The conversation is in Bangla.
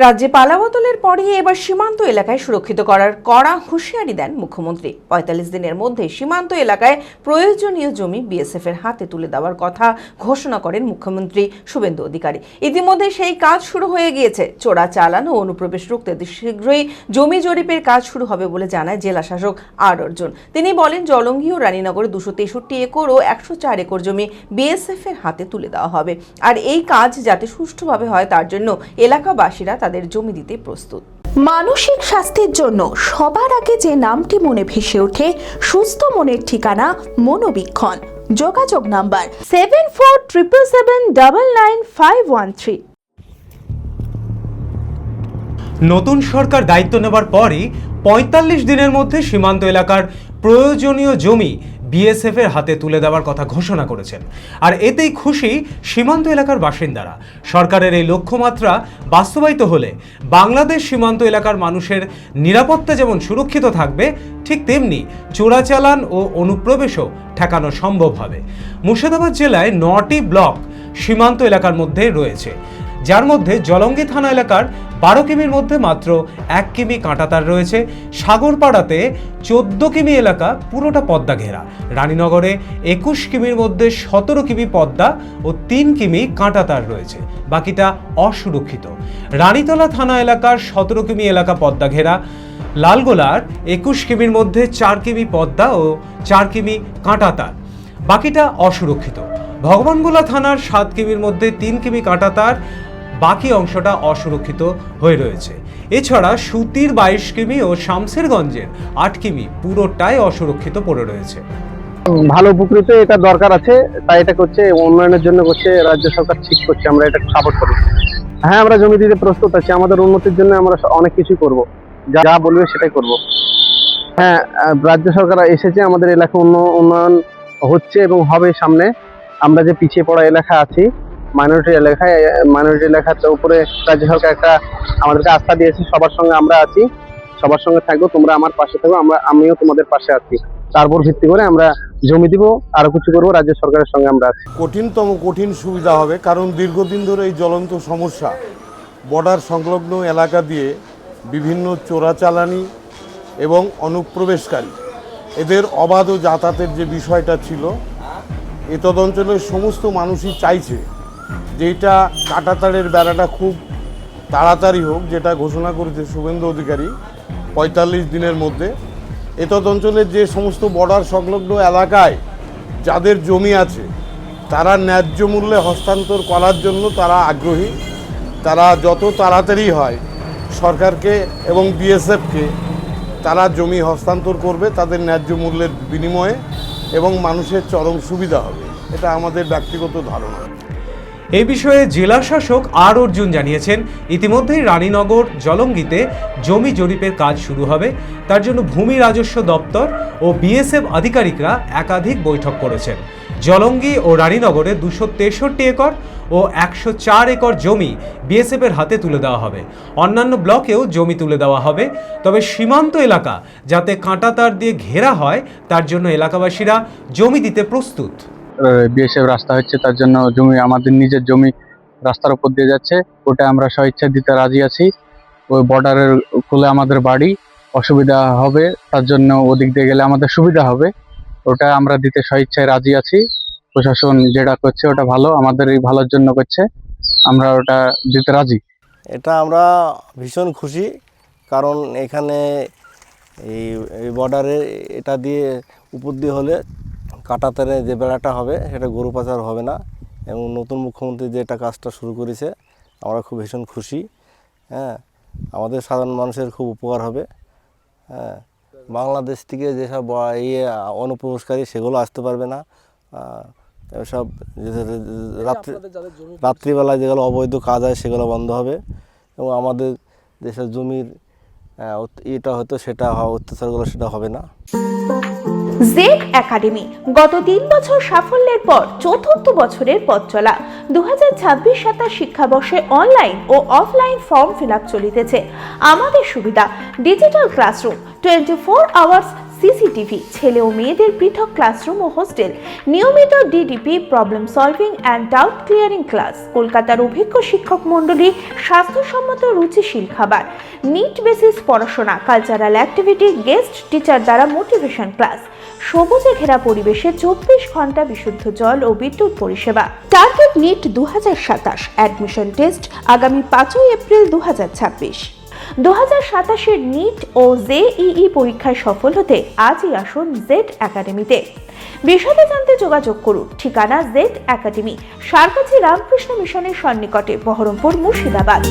রাজ্যে পালাবদলের পরই এবার সীমান্ত এলাকায় সুরক্ষিত করার কড়া হুঁশিয়ারি দেন মুখ্যমন্ত্রী। ৪৫ দিনের মধ্যে সীমান্ত এলাকায় প্রয়োজনীয় জমি বিএসএফ এর হাতে তুলে দেওয়ার কথা ঘোষণা করেন মুখ্যমন্ত্রী শুভেন্দু অধিকারী। ইতিমধ্যে সেই কাজ শুরু হয়ে গিয়েছে। চোরা চালান ও অনুপ্রবেশ রুখতে শীঘ্রই জমি জরিপের কাজ শুরু হবে বলে জানায় জেলা শাসক আর অর্জুন। তিনি বলেন, জলঙ্গি ও রানীনগরে 263 একর ও 104 একর জমি বিএসএফ এর হাতে তুলে দেওয়া হবে। আর এই কাজ যাতে সুষ্ঠুভাবে হয় তার জন্য এলাকাবাসীরা তাদের জমি দিতে প্রস্তুত। মানসিক স্বাস্থ্যের জন্য সবার আগে যে নামটি মনে ভেসে ওঠে, সুস্থ মনের ঠিকানা মনোবীক্ষণ। যোগাযোগ নাম্বার 7477799513। নতুন সরকার দায়িত্ব নেবার পরই ৪৫ দিনের মধ্যে সীমান্ত এলাকার প্রয়োজনীয় জমি বিএসএফ এর হাতে তুলে দেওয়ার কথা ঘোষণা করেছেন। আর এতেই খুশি সীমান্ত এলাকার বাসিন্দারা। সরকারের এই লক্ষ্যমাত্রা বাস্তবায়িত হলে বাংলাদেশ সীমান্ত এলাকার মানুষের নিরাপত্তা যেমন সুরক্ষিত থাকবে, ঠিক তেমনি চোরাচালান ও অনুপ্রবেশও ঠেকানো সম্ভব হবে। মুর্শিদাবাদ জেলায় ৯টি ব্লক সীমান্ত এলাকার মধ্যে রয়েছে, যার মধ্যে জলঙ্গি থানা এলাকার ১২ কিমির মধ্যে মাত্র ১ কিমি কাঁটাতার রয়েছে। সাগরপাড়াতে ১৪ কিমি এলাকা পুরোটা পদ্মা ঘেরা। রানীনগরে ২১ কিমির মধ্যে ১৭ কিমি পদ্মা ও ৩ কিমি কাঁটাতার রয়েছে, বাকিটা অসুরক্ষিত। রানীতলা থানা এলাকার ১৭ কিমি এলাকা পদ্মা ঘেরা। লালগোলার ২১ কিমির মধ্যে ৪ কিমি পদ্মা ও ৪ কিমি কাঁটাতার, বাকিটা অসুরক্ষিত। ভগবানগোলা থানার ৭ কিমির মধ্যে ৩ কিমি কাঁটাতার, বাকি অংশটা অসুরক্ষিত হয়ে রয়েছে। এছাড়া সুতির ২২ কিমি ও শামসেরগঞ্জের ৮ কিমি পুরোটাই অসুরক্ষিত পড়ে রয়েছে। ভালো উপকৃত, এটা দরকার আছে, তাই এটা করছে, উন্নয়নের জন্য করছে, রাজ্য সরকার ঠিক করছে, আমরা এটা সাপোর্ট করি। হ্যাঁ, আমরা জমি দিতে প্রস্তুত আছি, আমাদের উন্নতির জন্য আমরা অনেক কিছুই করব, যা বলবে সেটাই করব। হ্যাঁ, রাজ্য সরকার এসেছে, আমাদের এলাকা উন্নয়ন হচ্ছে এবং হবে সামনে। আমরা যে পিছিয়ে পড়া এলাকা আছি, মাইনরিটি এলাকার উপরে রাজ্য সরকার একটা আমাদেরকে আস্থা দিয়েছে। সবার সঙ্গে আমরা আছি, সবার সঙ্গে থাকবো, তোমরা আমার পাশে থাকো, আমিও তোমাদের পাশে আছি। তার উপর ভিত্তি করে আমরা জমি দিব, আরো কিছু করবো, রাজ্য সরকারের সঙ্গে আমরা আছি। কঠিন সুবিধা হবে, কারণ দীর্ঘদিন ধরে এই জ্বলন্ত সমস্যা বর্ডার সংলগ্ন এলাকা দিয়ে বিভিন্ন চোরাচালানি এবং অনুপ্রবেশকারী এদের অবাধ যাতায়াতের যে বিষয়টা ছিল, এতদ অঞ্চলের সমস্ত মানুষই চাইছে যে এটা কাঁটাতারের বেড়াটা খুব তাড়াতাড়ি হোক, যেটা ঘোষণা করেছে শুভেন্দু অধিকারী ৪৫ দিনের মধ্যে। এতদ অঞ্চলের যে সমস্ত বর্ডার সংলগ্ন এলাকায় যাদের জমি আছে, তারা ন্যায্য মূল্যে হস্তান্তর করার জন্য তারা আগ্রহী। তারা যত তাড়াতাড়ি হয় সরকারকে এবং বিএসএফকে তারা জমি হস্তান্তর করবে তাদের ন্যায্য মূল্যের বিনিময়ে, এবং মানুষের চরম সুবিধা হবে, এটা আমাদের ব্যক্তিগত ধারণা। এই বিষয়ে জেলা শাসক আর অর্জুন জানিয়েছেন, ইতিমধ্যেই রানীনগর জলঙ্গিতে জমি জরিপের কাজ শুরু হবে। তার জন্য ভূমি রাজস্ব দপ্তর ও বিএসএফ আধিকারিকরা একাধিক বৈঠক করেছেন। জলঙ্গি ও রানীনগরে 263 একর ও 104 একর জমি বিএসএফ এর হাতে তুলে দেওয়া হবে। অন্যান্য ব্লকেও জমি তুলে দেওয়া হবে। তবে সীমান্ত এলাকা যাতে কাঁটাতার দিয়ে ঘেরা হয়, তার জন্য এলাকাবাসীরা জমি দিতে প্রস্তুত। বিএসএফ রাস্তা হচ্ছে, তার জন্য জমি, আমাদের নিজের জমি রাস্তার উপর দিয়ে যাচ্ছে, ওটা আমরা স্বেচ্ছা দিতে রাজি আছি। ওই বর্ডারের কোলে আমাদের বাড়ি, অসুবিধা হবে, তার জন্য ওদিক দিয়ে গেলে আমাদের সুবিধা হবে, ওটা আমরা দিতে স্বেচ্ছায় রাজি আছি। প্রশাসন যেটা করছে ওটা ভালো, আমাদের এই ভালোর জন্য করছে, আমরা ওটা দিতে রাজি। এটা আমরা ভীষণ খুশি, কারণ এখানে এই বর্ডারে এটা দিয়ে উপর দিয়ে হলে কাঁটাতারে যে বেড়াটা হবে সেটা গরু পাচার হবে না, এবং নতুন মুখ্যমন্ত্রী যেটা কাজটা শুরু করেছে আমরা খুব ভীষণ খুশি। হ্যাঁ, আমাদের সাধারণ মানুষের খুব উপকার হবে। হ্যাঁ, বাংলাদেশ থেকে যেসব অনুপ্রবেশকারী সেগুলো আসতে পারবে না। সব রাত্রিবেলায় যেগুলো অবৈধ কাজ হয় সেগুলো বন্ধ হবে, এবং আমাদের যেসব জমির এটা হয়তো সেটা অত্যাচারগুলো সেটা হবে না। জেড একাডেমি গত 3 বছর সাফল্যের পর চতুর্থ বছরের পথ চলা। 2026-27 শিক্ষাবর্ষে অনলাইন ও অফলাইন ফর্ম ফিল আপ চলিতেছে। আমাদের সুবিধা ডিজিটাল ক্লাসরুম, 24 আওয়ার্স সিসিটিভি, ছেলে ও মেয়েদের পৃথক ক্লাসরুম ও হোস্টেল, নিয়মিত DDP, problem solving and doubt clearing class, কলকাতার অভিজ্ঞ শিক্ষক মণ্ডলী, স্বাস্থ্যসম্মত রুচিশীল খাবার, নিট বেসিস পড়াশোনা, কালচারাল অ্যাক্টিভিটি, গেস্ট টিচার দ্বারা মোটিভেশন ক্লাস, সবুজে ঘেরা পরিবেশে 24 ঘন্টা বিশুদ্ধ জল ও বিদ্যুৎ পরিষেবা। টার্গেট নিট 2027, অ্যাডমিশন টেস্ট আগামী 5 এপ্রিল 2026। 2027-এর নিট ও জেইই পরীক্ষায় সফল হতে আজই আসুন জেড একাডেমিতে। বিশদে জানতে যোগাযোগ করুন। ঠিকানা জেড একাডেমি, সারকাছি রামকৃষ্ণ মিশনের সন্নিকটে, বহরমপুর, মুর্শিদাবাদ।